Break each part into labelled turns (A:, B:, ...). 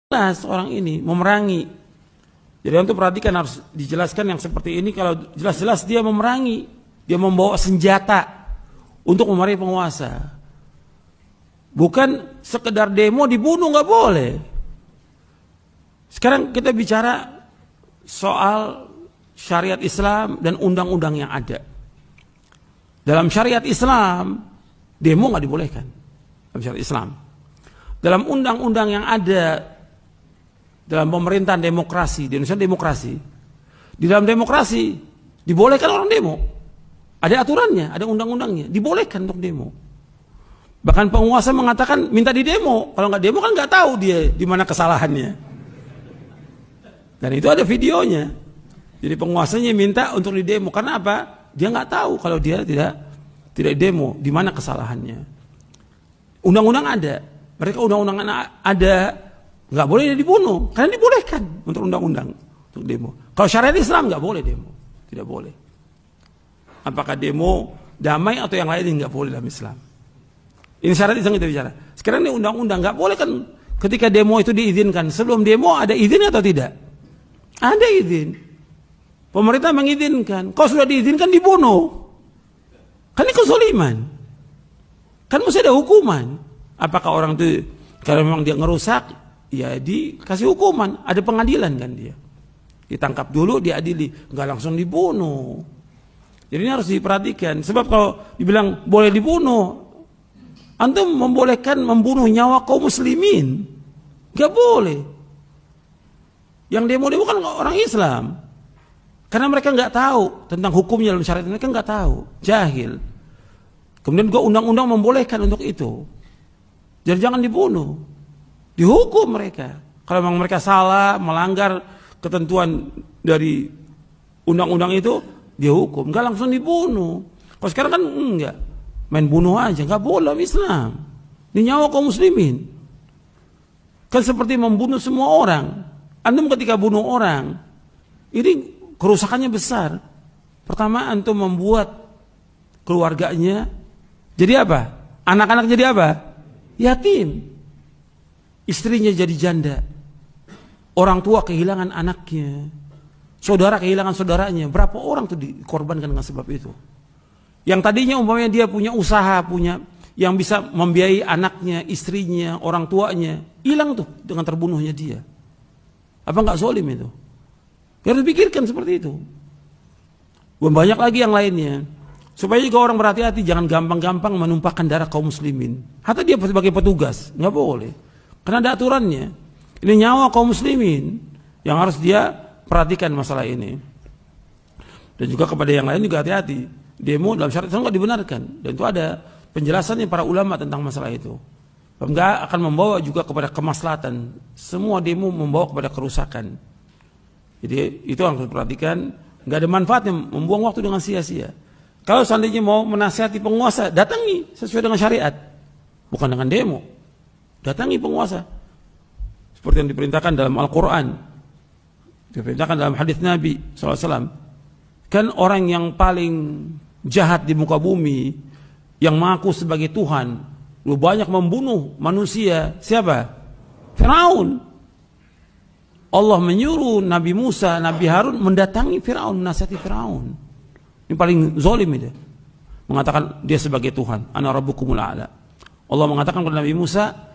A: jelas orang ini memerangi. Jadi untuk perhatikan, harus dijelaskan yang seperti ini. Kalau jelas-jelas dia memerangi, dia membawa senjata untuk memerangi penguasa. Bukan sekedar demo dibunuh, nggak boleh. Sekarang kita bicara soal syariat Islam dan undang-undang yang ada. Dalam syariat Islam, demo nggak dibolehkan. Dalam syariat Islam. Dalam undang-undang yang ada dalam pemerintahan demokrasi, di Indonesia demokrasi. Di dalam demokrasi dibolehkan orang demo. Ada aturannya, ada undang-undangnya, dibolehkan untuk demo. Bahkan penguasa mengatakan minta di demo. Kalau nggak demo kan nggak tahu dia di mana kesalahannya. Dan itu ada videonya. Jadi penguasanya minta untuk di demo. Karena apa? Dia nggak tahu kalau dia tidak demo di mana kesalahannya. Undang-undang ada. Mereka undang-undang ada, nggak boleh dia dibunuh, karena dibolehkan untuk undang-undang untuk demo. Kalau syariat Islam nggak boleh demo, tidak boleh. Apakah demo damai atau yang lain nggak boleh dalam Islam. Ini syariat Islam kita bicara. Sekarang ini undang-undang nggak boleh kan? Ketika demo itu diizinkan, sebelum demo ada izin atau tidak? Ada izin. Pemerintah mengizinkan. Kalau sudah diizinkan dibunuh, kan ini kezaliman. Kan mesti ada hukuman. Apakah orang itu kalau memang dia ngerusak, ya dikasih hukuman, ada pengadilan kan dia. Ditangkap dulu, diadili, nggak langsung dibunuh. Jadi ini harus diperhatikan. Sebab kalau dibilang boleh dibunuh, antum membolehkan membunuh nyawa kaum muslimin, nggak boleh. Yang demo-demo kan orang Islam, karena mereka nggak tahu tentang hukumnya dalam syariat, mereka nggak tahu, jahil. Kemudian juga undang-undang membolehkan untuk itu. Jadi jangan dibunuh, dihukum mereka. Kalau memang mereka salah, melanggar ketentuan dari undang-undang itu, dihukum, nggak langsung dibunuh. Kalau sekarang kan enggak, main bunuh aja, nggak boleh Islam. Ini nyawa kaum muslimin. Kan seperti membunuh semua orang. Antum ketika bunuh orang, ini kerusakannya besar. Pertama, antum membuat keluarganya jadi apa? Anak-anak jadi apa? Yatim. Istrinya jadi janda. Orang tua kehilangan anaknya. Saudara kehilangan saudaranya. Berapa orang tuh dikorbankan dengan sebab itu? Yang tadinya umpamanya dia punya usaha, punya yang bisa membiayai anaknya, istrinya, orang tuanya, hilang tuh dengan terbunuhnya dia. Apa enggak zalim itu? Harus dipikirkan seperti itu. Banyak lagi yang lainnya. Supaya juga orang berhati-hati, jangan gampang-gampang menumpahkan darah kaum muslimin. Hatta dia sebagai petugas, nggak boleh. Karena ada aturannya. Ini nyawa kaum muslimin yang harus dia perhatikan masalah ini. Dan juga kepada yang lain juga hati-hati. Demo dalam syariat Islam nggak dibenarkan. Dan itu ada penjelasannya para ulama tentang masalah itu. Nggak akan membawa juga kepada kemaslahatan. Semua demo membawa kepada kerusakan. Jadi itu yang harus diperhatikan. Nggak ada manfaatnya membuang waktu dengan sia-sia. Kalau seandainya mau menasihati penguasa, datangi sesuai dengan syariat, bukan dengan demo. Datangi penguasa, seperti yang diperintahkan dalam Al-Quran, diperintahkan dalam hadis Nabi SAW. Kan orang yang paling jahat di muka bumi, yang mengaku sebagai Tuhan, lu banyak membunuh manusia, siapa? Firaun. Allah menyuruh Nabi Musa, Nabi Harun mendatangi Firaun, menasihati Firaun. Ini paling zalim itu. Mengatakan dia sebagai Tuhan. Ana rabbukumul a'la. Allah mengatakan kepada Nabi Musa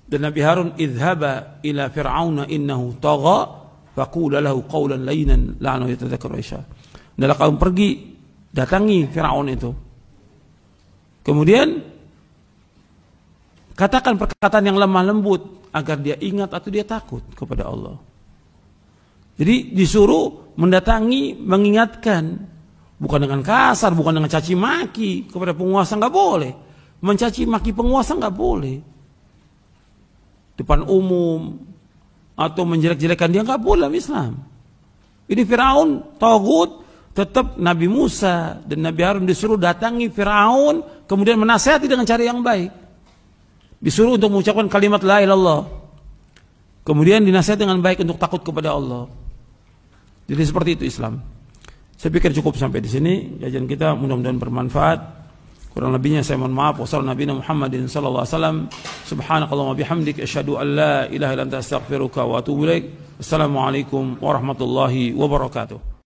A: dan Nabi Harun, idhaba ila fir'auna innahu tagha faqula lahu qawlan layyinan la'annahu yatadhakkaru isya. Adalah kaum pergi, datangi Firaun itu. Kemudian katakan perkataan yang lemah lembut agar dia ingat atau dia takut kepada Allah. Jadi disuruh mendatangi, mengingatkan. Bukan dengan kasar, bukan dengan caci maki kepada penguasa, nggak boleh. Mencaci maki penguasa nggak boleh. Depan umum atau menjelek-jelekan dia nggak boleh dalam Islam. Ini Firaun, tagut, tetap Nabi Musa dan Nabi Harun disuruh datangi Firaun, kemudian menasihati dengan cara yang baik. Disuruh untuk mengucapkan kalimat la ilaha illallah. Kemudian dinasihati dengan baik untuk takut kepada Allah. Jadi seperti itu Islam. Saya pikir cukup sampai di sini. Kajian kita mudah-mudahan bermanfaat. Kurang lebihnya saya mohon maaf. Wassalamualaikum Muhammadin sallallahu alaihi wasallam. Subhanakallahumma bihamdik asyhadu an la ilaha illa anta astaghfiruka wa atubu ilaik. Assalamualaikum warahmatullahi wabarakatuh.